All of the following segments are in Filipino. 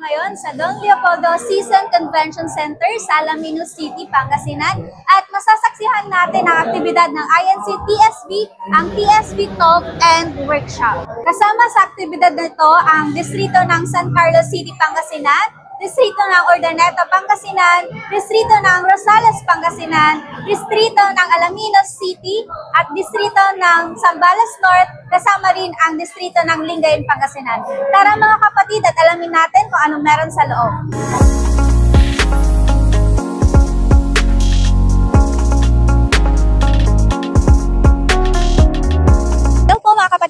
ngayon sa Don Leopoldo Season Convention Center sa Alaminos City, Pangasinan at masasaksihan natin ang aktibidad ng INC-TSB, ang TSB Talk and Workshop. Kasama sa aktibidad nito ang distrito ng San Carlos City, Pangasinan, distrito ng Urdaneta, Pangasinan, distrito ng Rosales, Pangasinan, distrito ng Alaminos City, at distrito ng Zambales North, kasama rin ang distrito ng Lingayen, Pangasinan. Tara mga kapatid at alamin natin kung anong meron sa loob.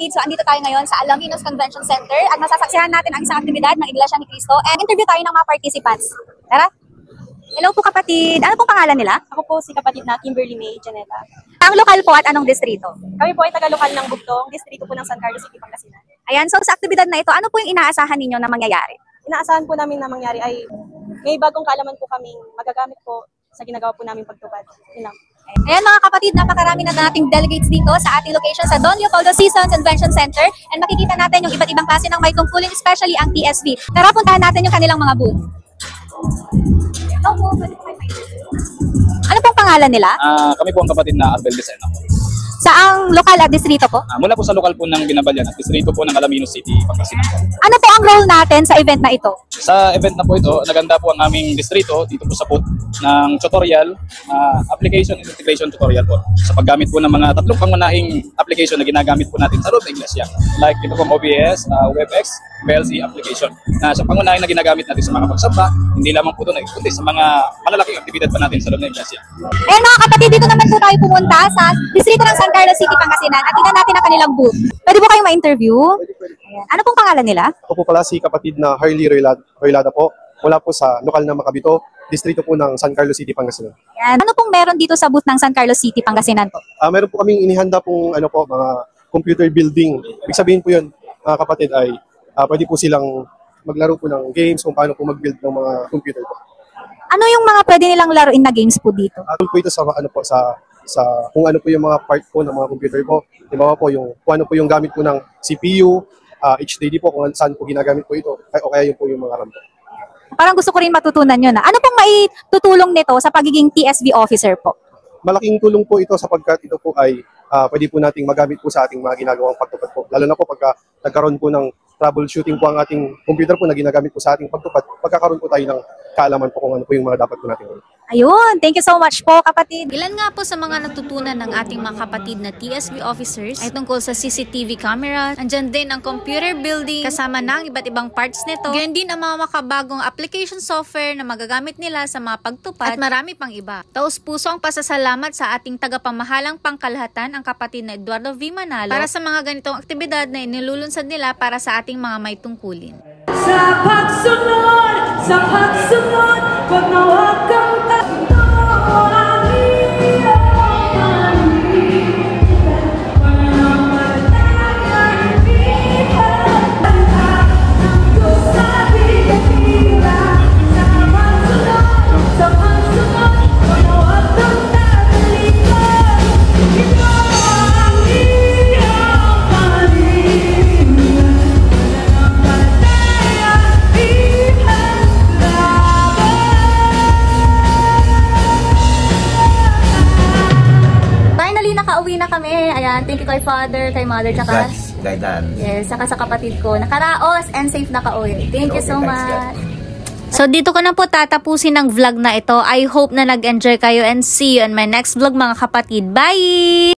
So, andito tayo ngayon sa Alaminos Convention Center at masasaksihan natin ang isang aktibidad ng Iglesia ni Cristo and interview tayo ng mga participants. Tara! Hello po kapatid! Ano pong pangalan nila? Ako po si kapatid na Kimberly May Janeta. Ang lokal po at anong distrito? Kami po ay taga-lokal ng Bugtong, distrito po ng San Carlos City, Pangasinan. Ayan, so sa aktibidad na ito, ano po yung inaasahan ninyo na mangyayari? Inaasahan po namin na mangyari ay may bagong kaalaman po kaming magagamit po sa ginagawa po namin pagtupad. Yun lang. Ayan mga kapatid, napakarami na nating delegates dito sa ating location sa Don Leopoldo Season Convention Center and makikita natin yung iba't ibang klase ng may tungkulin, especially ang TSB. Tara, puntahan natin yung kanilang mga booth. Ano pong pangalan nila? Kami po ang kapatid na Arbel Vicena. Saang lokal at distrito po? Mula po sa lokal po ng Binabalyan at distrito po ng Alaminos City, Pangasinan. Ano po ang role natin sa event na ito? Sa event na po ito, naganda po ang aming distrito dito po sa booth ng tutorial, application and integration tutorial po. Sa paggamit po ng mga tatlong pangunahing application na ginagamit po natin sa loob ng iglesia. Like ito pong OBS, WebEx, VLC application. Na sa pangunahing na ginagamit natin sa mga pagsamba, hindi lamang po ito na kundi sa mga malalaking aktibidad pa natin sa loob ng iglesia. Ayan mga kapatid, dito naman po tayo pumunta sa distrito ng San Carlos City, Pangasinan at tingnan natin ang kanilang booth. Pwede po kayong ma-interview? Ayan. Ano pong pangalan nila? Ako po pala si kapatid na Harley Roylada po, mula po sa lokal na Macabito, distrito po ng San Carlos City, Pangasinan. Ayan. Ano pong meron dito sa booth ng San Carlos City, Pangasinan po? Meron po kaming inihanda pong mga computer building. Ibig sabihin po yun, kapatid, ay pwede po silang maglaro po ng games kung paano po mag-build ng mga computer po. Ano yung mga pwede nilang laruin na games po dito? Po ito sa kung ano po yung mga part po ng mga computer po. Diba po kung ano po yung gamit po ng CPU, HDD po, kung saan po ginagamit po ito, o kaya yun po yung mga RAM po. Parang gusto ko rin matutunan yun. Ano pong maitutulong nito sa pagiging TSB officer po? Malaking tulong po ito sapagkat ito po ay pwede po nating magamit po sa ating mga ginagawang pagtupad po. Lalo na po pagka nagkaroon po ng troubleshooting po ang ating computer po na ginagamit po sa ating pagtupad, pagkakaroon po tayo ng kaalaman po kung ano po yung mga dapat po natin gawin. Ayun, thank you so much po kapatid. Ilan nga po sa mga natutunan ng ating mga kapatid na TSB officers ay tungkol sa CCTV camera, andyan din ang computer building kasama ng iba't ibang parts nito, ganyan din ang mga makabagong application software na magagamit nila sa mga pagtupad at marami pang iba. Taos puso ang pasasalamat sa ating tagapamahalang pangkalahatan, ang kapatid na Eduardo V. Manalo, para sa mga ganitong aktibidad na inilulunsad nila para sa ating mga may tungkulin. Sa pagsunod, pag nawag kang tatlo, ang iyong panitan, pananampalataya, ipan, ang Diyos sa bigla. Sa pagsunod, pag nawag kang tatalikod, ito ang iyong panitan, pananampalataya, Nakauwi na kami. Ayan, thank you kay Father, kay Mother, tsaka yes, saka sa kapatid ko. Nakaraos and safe nakauwi. Thank you so much. So dito ko na po tatapusin ang vlog na ito. I hope na nag-enjoy kayo and see you on my next vlog mga kapatid. Bye!